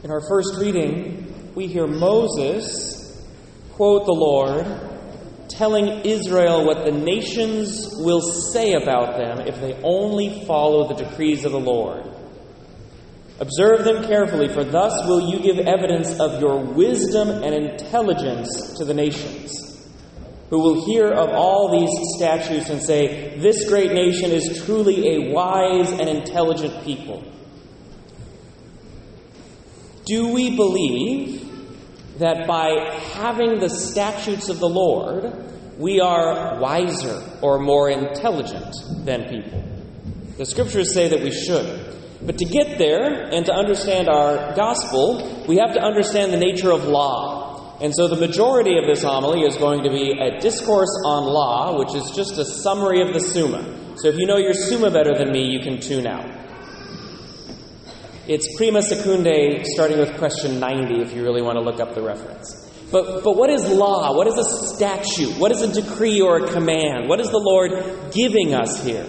In our first reading, we hear Moses quote the Lord, telling Israel what the nations will say about them if they only follow the decrees of the Lord. Observe them carefully, for thus will you give evidence of your wisdom and intelligence to the nations, who will hear of all these statutes and say, this great nation is truly a wise and intelligent people. Do we believe that by having the statutes of the Lord, we are wiser or more intelligent than people? The Scriptures say that we should. But to get there and to understand our gospel, we have to understand the nature of law. And so the majority of this homily is going to be a discourse on law, which is just a summary of the Summa. So if you know your Summa better than me, you can tune out. It's prima secundae, starting with question 90, if you really want to look up the reference. But what is law? What is a statute? What is a decree or a command? What is the Lord giving us here?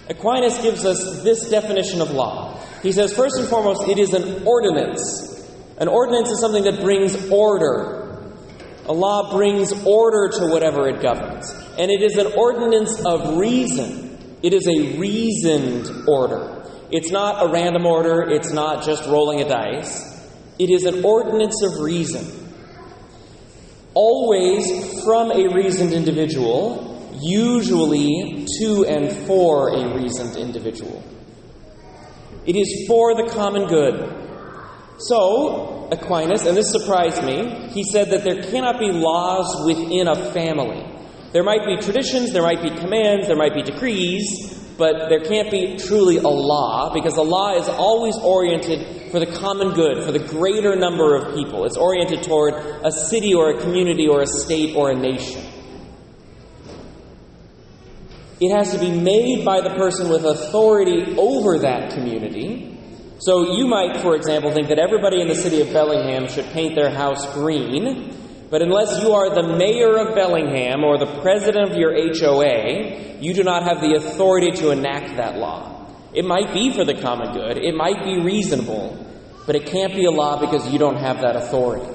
Aquinas gives us this definition of law. He says, first and foremost, it is an ordinance. An ordinance is something that brings order. A law brings order to whatever it governs. And it is an ordinance of reason. It is a reasoned order. It's not a random order. It's not just rolling a dice. It is an ordinance of reason. Always from a reasoned individual, usually to and for a reasoned individual. It is for the common good. So, Aquinas, and this surprised me, he said that there cannot be laws within a family. There might be traditions, there might be commands, there might be decrees, but there can't be truly a law, because a law is always oriented for the common good, for the greater number of people. It's oriented toward a city or a community or a state or a nation. It has to be made by the person with authority over that community. So you might, for example, think that everybody in the city of Bellingham should paint their house green, but unless you are the mayor of Bellingham or the president of your HOA, you do not have the authority to enact that law. It might be for the common good, it might be reasonable, but it can't be a law because you don't have that authority.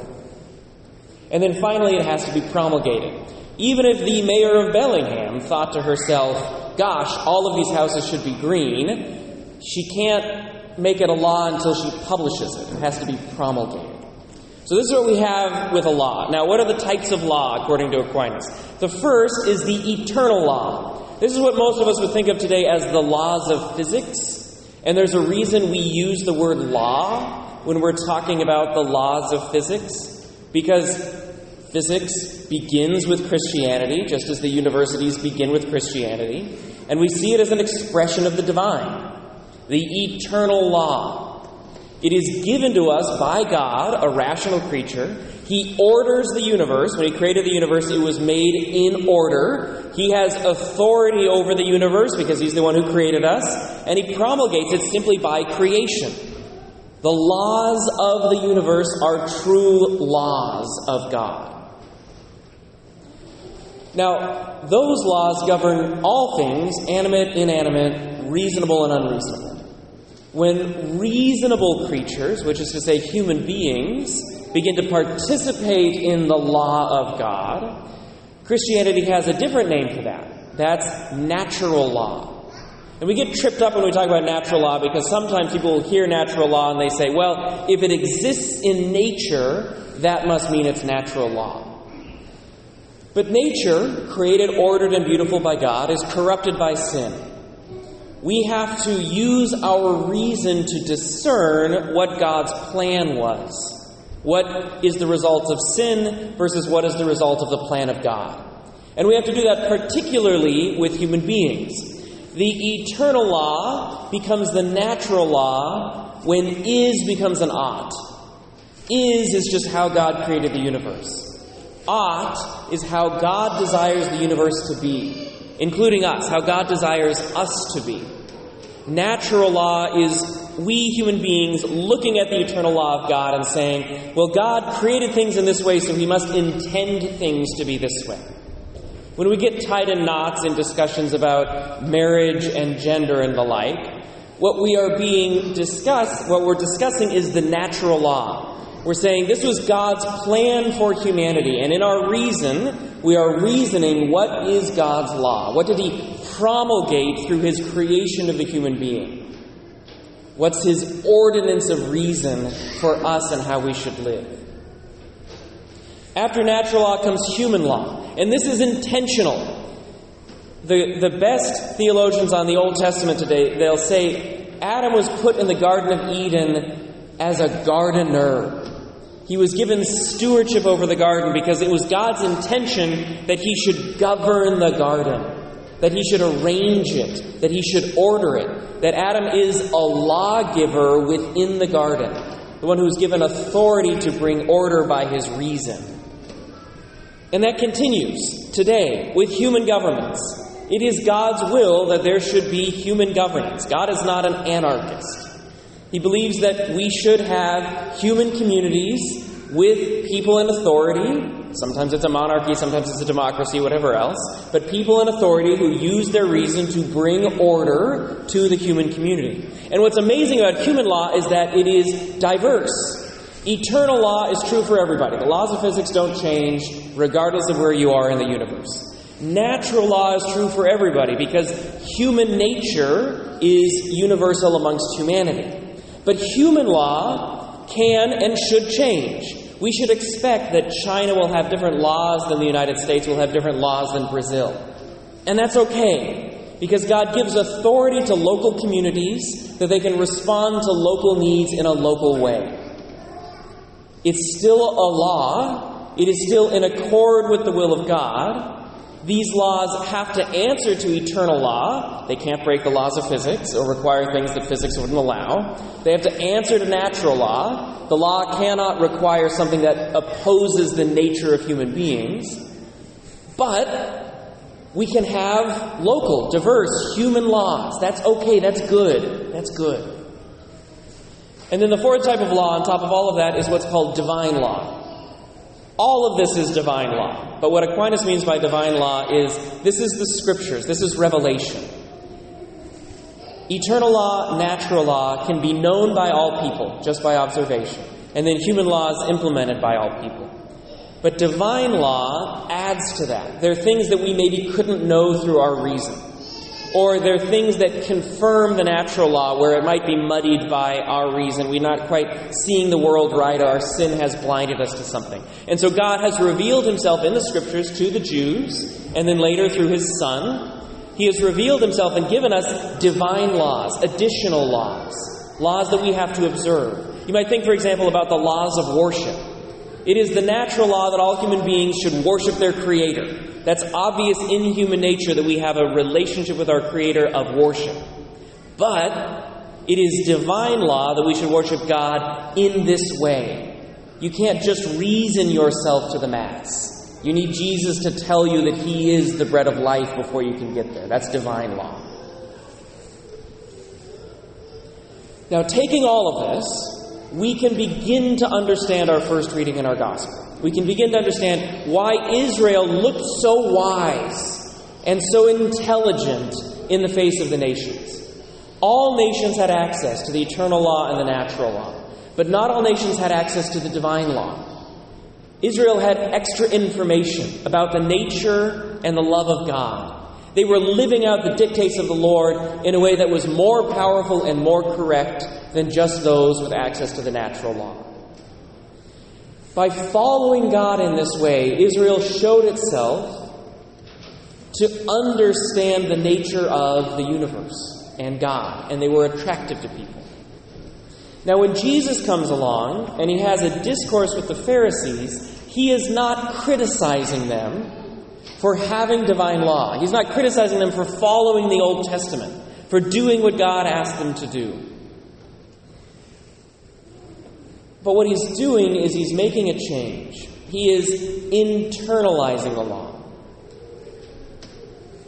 And then finally, it has to be promulgated. Even if the mayor of Bellingham thought to herself, gosh, all of these houses should be green, she can't make it a law until she publishes it. It has to be promulgated. So this is what we have with a law. Now, what are the types of law, according to Aquinas? The first is the eternal law. This is what most of us would think of today as the laws of physics. And there's a reason we use the word law when we're talking about the laws of physics. Because physics begins with Christianity, just as the universities begin with Christianity. And we see it as an expression of the divine, the eternal law. It is given to us by God, a rational creature. He orders the universe. When He created the universe, it was made in order. He has authority over the universe because He's the one who created us. And He promulgates it simply by creation. The laws of the universe are true laws of God. Now, those laws govern all things, animate, inanimate, reasonable, and unreasonable. When reasonable creatures, which is to say human beings, begin to participate in the law of God, Christianity has a different name for that. That's natural law. And we get tripped up when we talk about natural law because sometimes people will hear natural law and they say, well, if it exists in nature, that must mean it's natural law. But nature, created, ordered, and beautiful by God, is corrupted by sin. We have to use our reason to discern what God's plan was. What is the result of sin versus what is the result of the plan of God. And we have to do that particularly with human beings. The eternal law becomes the natural law when is becomes an ought. Is just how God created the universe. Ought is how God desires the universe to be, including us, how God desires us to be. Natural law is we human beings looking at the eternal law of God and saying, well, God created things in this way, so He must intend things to be this way. When we get tied in knots in discussions about marriage and gender and the like, what we're discussing is the natural law. We're saying this was God's plan for humanity, and in our reason, we are reasoning what is God's law? What did He promulgate through His creation of the human being? What's His ordinance of reason for us and how we should live? After natural law comes human law, and this is intentional. The best theologians on the Old Testament today, they'll say Adam was put in the Garden of Eden as a gardener. He was given stewardship over the garden because it was God's intention that He should govern the garden, that He should arrange it, that He should order it, that Adam is a lawgiver within the garden, the one who's given authority to bring order by his reason. And that continues today with human governments. It is God's will that there should be human governance. God is not an anarchist. He believes that we should have human communities with people in authority. Sometimes it's a monarchy, sometimes it's a democracy, whatever else. But people in authority who use their reason to bring order to the human community. And what's amazing about human law is that it is diverse. Eternal law is true for everybody. The laws of physics don't change regardless of where you are in the universe. Natural law is true for everybody because human nature is universal amongst humanity. But human law can and should change. We should expect that China will have different laws than the United States, will have different laws than Brazil. And that's okay, because God gives authority to local communities that they can respond to local needs in a local way. It's still a law. It is still in accord with the will of God. These laws have to answer to eternal law. They can't break the laws of physics or require things that physics wouldn't allow. They have to answer to natural law. The law cannot require something that opposes the nature of human beings. But we can have local, diverse, human laws. That's okay. That's good. That's good. And then the fourth type of law on top of all of that is what's called divine law. All of this is divine law. But what Aquinas means by divine law is this is the Scriptures. This is revelation. Eternal law, natural law can be known by all people, just by observation. And then human law is implemented by all people. But divine law adds to that. There are things that we maybe couldn't know through our reason. Or there are things that confirm the natural law where it might be muddied by our reason. We're not quite seeing the world right. Our sin has blinded us to something. And so God has revealed Himself in the Scriptures to the Jews, and then later through His Son. He has revealed Himself and given us divine laws, additional laws, laws that we have to observe. You might think, for example, about the laws of worship. It is the natural law that all human beings should worship their Creator. That's obvious in human nature that we have a relationship with our Creator of worship. But it is divine law that we should worship God in this way. You can't just reason yourself to the Mass. You need Jesus to tell you that He is the bread of life before you can get there. That's divine law. Now, taking all of this, we can begin to understand our first reading in our Gospel. We can begin to understand why Israel looked so wise and so intelligent in the face of the nations. All nations had access to the eternal law and the natural law, but not all nations had access to the divine law. Israel had extra information about the nature and the love of God. They were living out the dictates of the Lord in a way that was more powerful and more correct than just those with access to the natural law. By following God in this way, Israel showed itself to understand the nature of the universe and God, and they were attractive to people. Now, when Jesus comes along and He has a discourse with the Pharisees, He is not criticizing them for having divine law. He's not criticizing them for following the Old Testament, for doing what God asked them to do. But what He's doing is He's making a change. He is internalizing the law.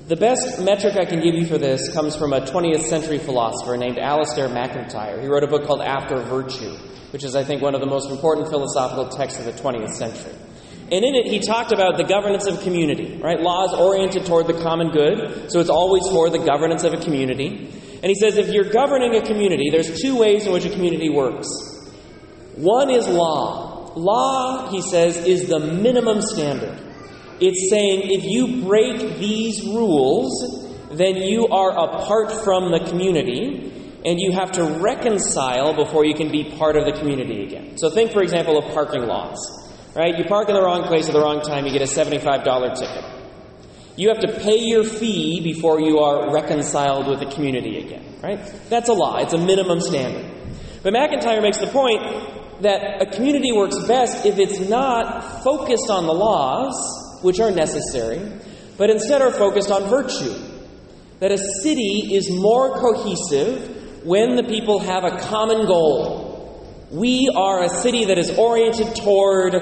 The best metric I can give you for this comes from a 20th century philosopher named Alistair MacIntyre. He wrote a book called After Virtue, which is, I think, one of the most important philosophical texts of the 20th century. And in it, he talked about the governance of a community, right? Laws oriented toward the common good, so it's always for the governance of a community. And he says if you're governing a community, there's two ways in which a community works. One is law. Law, he says, is the minimum standard. It's saying if you break these rules, then you are apart from the community, and you have to reconcile before you can be part of the community again. So think, for example, of parking laws. Right? You park in the wrong place at the wrong time, you get a $75 ticket. You have to pay your fee before you are reconciled with the community again. Right? That's a law. It's a minimum standard. But MacIntyre makes the point that a community works best if it's not focused on the laws, which are necessary, but instead are focused on virtue. That a city is more cohesive when the people have a common goal. We are a city that is oriented toward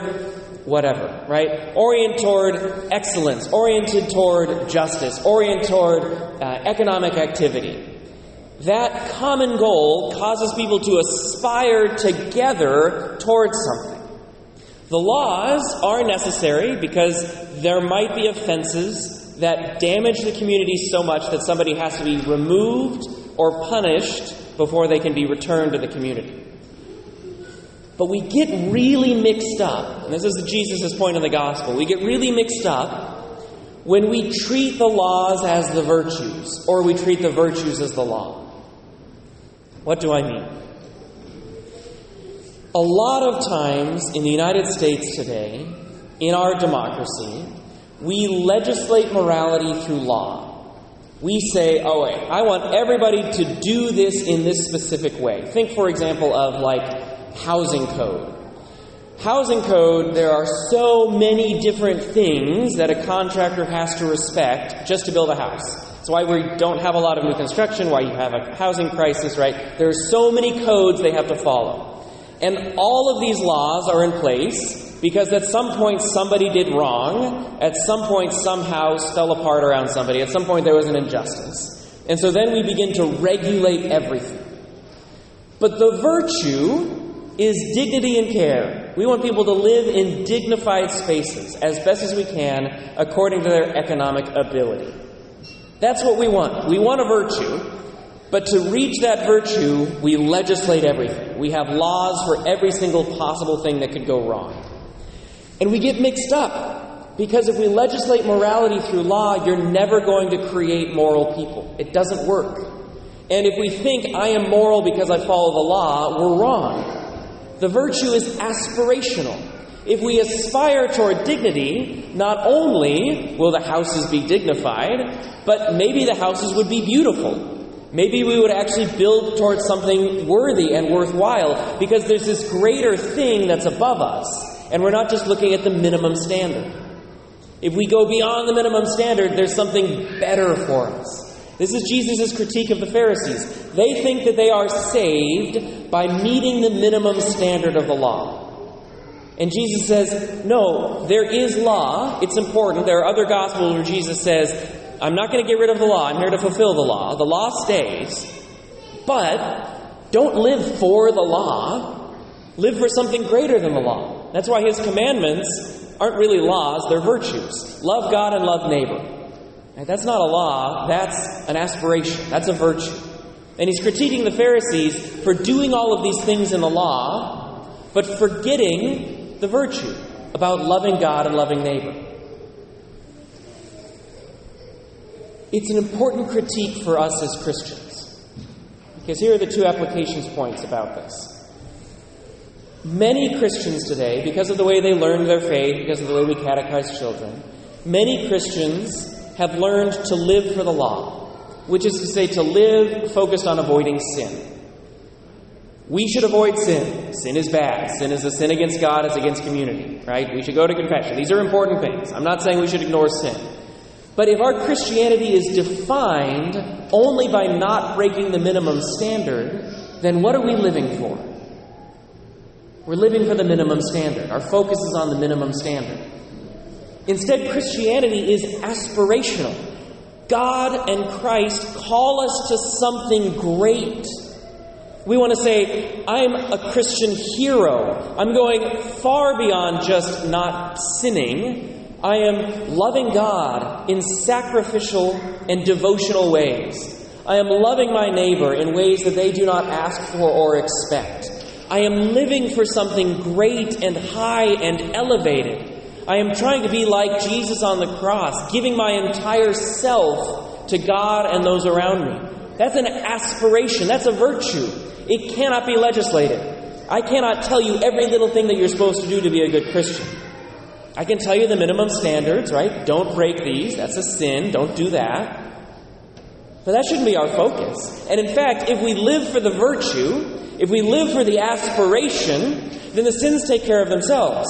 whatever, right? Oriented toward excellence, oriented toward justice, oriented toward economic activity. That common goal causes people to aspire together towards something. The laws are necessary because there might be offenses that damage the community so much that somebody has to be removed or punished before they can be returned to the community. But we get really mixed up, and this is Jesus' point in the gospel, we get really mixed up when we treat the laws as the virtues, or we treat the virtues as the law. What do I mean? A lot of times in the United States today, in our democracy, we legislate morality through law. We say, I want everybody to do this in this specific way. Think, for example, of housing code. Housing code, there are so many different things that a contractor has to respect just to build a house. That's why we don't have a lot of new construction, why you have a housing crisis, right? There are so many codes they have to follow. And all of these laws are in place because at some point somebody did wrong, at some point some house fell apart around somebody, at some point there was an injustice. And so then we begin to regulate everything. But the virtue is dignity and care. We want people to live in dignified spaces as best as we can according to their economic ability. That's what we want. We want a virtue, but to reach that virtue, we legislate everything. We have laws for every single possible thing that could go wrong. And we get mixed up, because if we legislate morality through law, you're never going to create moral people. It doesn't work. And if we think, I am moral because I follow the law, we're wrong. The virtue is aspirational. If we aspire toward dignity, not only will the houses be dignified, but maybe the houses would be beautiful. Maybe we would actually build towards something worthy and worthwhile, because there's this greater thing that's above us. And we're not just looking at the minimum standard. If we go beyond the minimum standard, there's something better for us. This is Jesus' critique of the Pharisees. They think that they are saved by meeting the minimum standard of the law. And Jesus says, no, there is law. It's important. There are other Gospels where Jesus says, I'm not going to get rid of the law. I'm here to fulfill the law. The law stays. But don't live for the law. Live for something greater than the law. That's why his commandments aren't really laws, they're virtues. Love God and love neighbor. Right? That's not a law, that's an aspiration. That's a virtue. And he's critiquing the Pharisees for doing all of these things in the law, but forgetting the virtue about loving God and loving neighbor. It's an important critique for us as Christians. Because here are the two applications points about this. Many Christians today, because of the way they learned their faith, because of the way we catechize children, many Christians have learned to live for the law, which is to say to live focused on avoiding sin. We should avoid sin. Sin is bad. Sin is a sin against God, it's against community, right? We should go to confession. These are important things. I'm not saying we should ignore sin. But if our Christianity is defined only by not breaking the minimum standard, then what are we living for? We're living for the minimum standard. Our focus is on the minimum standard. Instead, Christianity is aspirational. God and Christ call us to something great. We want to say, I'm a Christian hero. I'm going far beyond just not sinning. I am loving God in sacrificial and devotional ways. I am loving my neighbor in ways that they do not ask for or expect. I am living for something great and high and elevated. I am trying to be like Jesus on the cross, giving my entire self to God and those around me. That's an aspiration. That's a virtue. It cannot be legislated. I cannot tell you every little thing that you're supposed to do to be a good Christian. I can tell you the minimum standards, right? Don't break these. That's a sin. Don't do that. But that shouldn't be our focus. And in fact, if we live for the virtue, if we live for the aspiration, then the sins take care of themselves.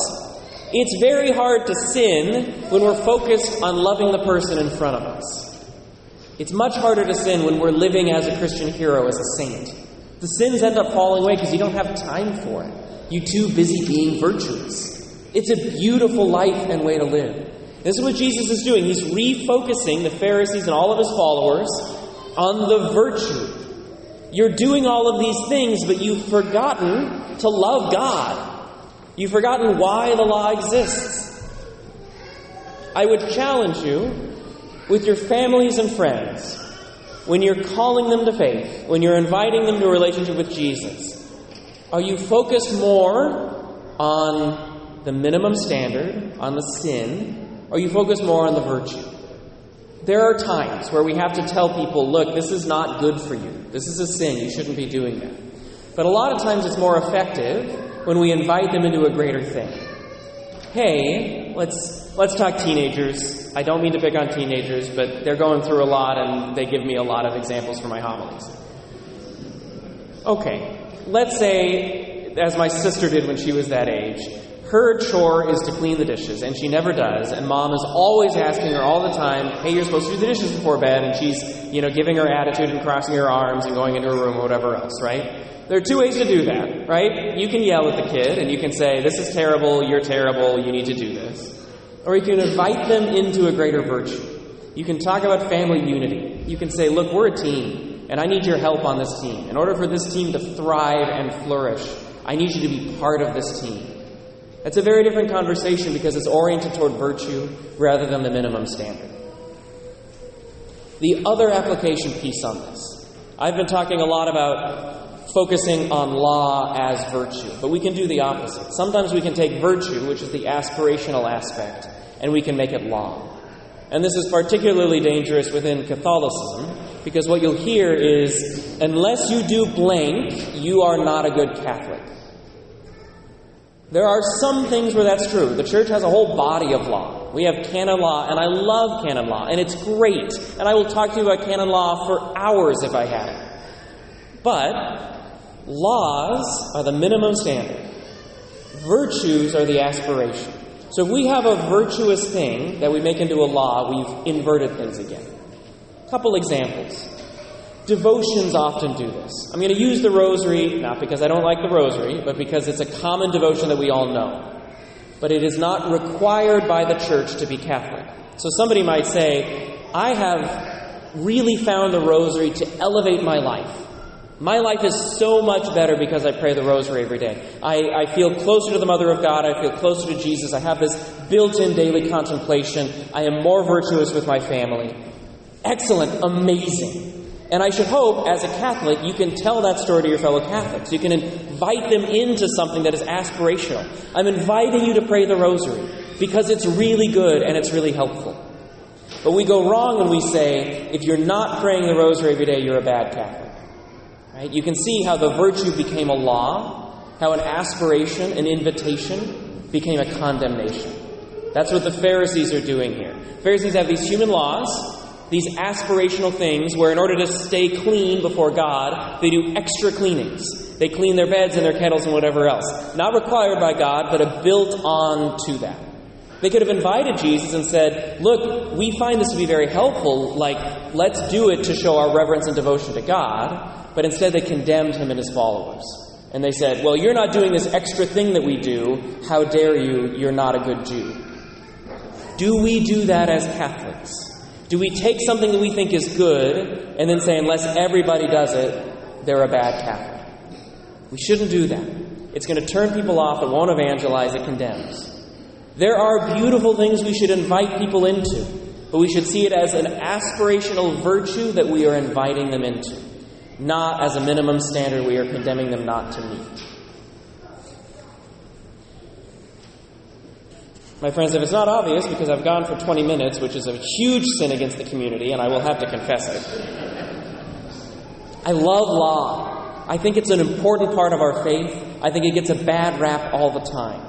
It's very hard to sin when we're focused on loving the person in front of us. It's much harder to sin when we're living as a Christian hero, as a saint. The sins end up falling away because you don't have time for it. You're too busy being virtuous. It's a beautiful life and way to live. This is what Jesus is doing. He's refocusing the Pharisees and all of his followers on the virtue. You're doing all of these things, but you've forgotten to love God. You've forgotten why the law exists. I would challenge you with your families and friends, when you're calling them to faith, when you're inviting them to a relationship with Jesus, are you focused more on the minimum standard, on the sin, or are you focused more on the virtue? There are times where we have to tell people, look, this is not good for you. This is a sin. You shouldn't be doing that. But a lot of times it's more effective when we invite them into a greater thing. Hey, let's talk teenagers. I don't mean to pick on teenagers, but they're going through a lot and they give me a lot of examples for my homilies. Okay, let's say, as my sister did when she was that age, her chore is to clean the dishes, and she never does, and Mom is always asking her all the time, hey, you're supposed to do the dishes before bed, and she's, giving her attitude and crossing her arms and going into her room or whatever else, right? There are two ways to do that, right? You can yell at the kid, and you can say, this is terrible, you're terrible, you need to do this. Or you can invite them into a greater virtue. You can talk about family unity. You can say, look, we're a team, and I need your help on this team. In order for this team to thrive and flourish, I need you to be part of this team. That's a very different conversation because it's oriented toward virtue rather than the minimum standard. The other application piece on this. I've been talking a lot about focusing on law as virtue, but we can do the opposite. Sometimes we can take virtue, which is the aspirational aspect, and we can make it law. And this is particularly dangerous within Catholicism because what you'll hear is, unless you do blank, you are not a good Catholic. There are some things where that's true. The church has a whole body of law. We have canon law, and I love canon law, and it's great. And I will talk to you about canon law for hours if I had it. But laws are the minimum standard. Virtues are the aspiration. So if we have a virtuous thing that we make into a law, we've inverted things again. A couple examples. Devotions often do this. I'm going to use the rosary, not because I don't like the rosary, but because it's a common devotion that we all know. But it is not required by the church to be Catholic. So somebody might say, I have really found the rosary to elevate my life. My life is so much better because I pray the rosary every day. I feel closer to the Mother of God. I feel closer to Jesus. I have this built-in daily contemplation. I am more virtuous with my family. Excellent. Amazing. And I should hope, as a Catholic, you can tell that story to your fellow Catholics. You can invite them into something that is aspirational. I'm inviting you to pray the rosary because it's really good and it's really helpful. But we go wrong when we say, if you're not praying the rosary every day, you're a bad Catholic. Right? You can see how the virtue became a law, how an aspiration, an invitation, became a condemnation. That's what the Pharisees are doing here. Pharisees have these human laws, these aspirational things where in order to stay clean before God, they do extra cleanings. They clean their beds and their kettles and whatever else. Not required by God, but a built on to that. They could have invited Jesus and said, look, we find this to be very helpful, like, let's do it to show our reverence and devotion to God. But instead they condemned him and his followers. And they said, well, you're not doing this extra thing that we do. How dare you? You're not a good Jew. Do we do that as Catholics? Do we take something that we think is good and then say, unless everybody does it, they're a bad Catholic? We shouldn't do that. It's going to turn people off. It won't evangelize. It condemns. There are beautiful things we should invite people into. but we should see it as an aspirational virtue that we are inviting them into, not as a minimum standard we are condemning them not to meet. My friends, if it's not obvious, because I've gone for 20 minutes, which is a huge sin against the community, and I will have to confess it. I love law. I think it's an important part of our faith. I think it gets a bad rap all the time.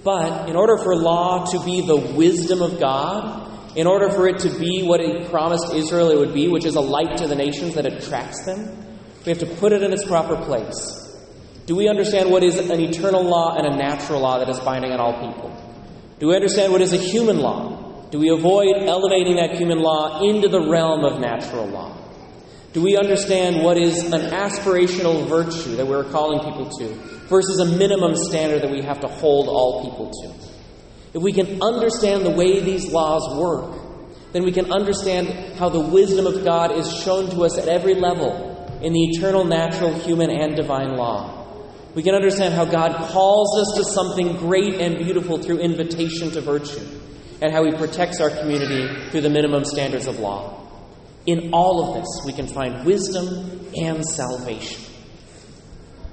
But in order for law to be the wisdom of God, in order for it to be what He promised Israel it would be, which is a light to the nations that attracts them, we have to put it in its proper place. Do we understand what is an eternal law and a natural law that is binding on all people? Do we understand what is a human law? Do we avoid elevating that human law into the realm of natural law? Do we understand what is an aspirational virtue that we're calling people to versus a minimum standard that we have to hold all people to? If we can understand the way these laws work, then we can understand how the wisdom of God is shown to us at every level in the eternal, natural, human, and divine law. We can understand how God calls us to something great and beautiful through invitation to virtue, and how He protects our community through the minimum standards of law. In all of this, we can find wisdom and salvation.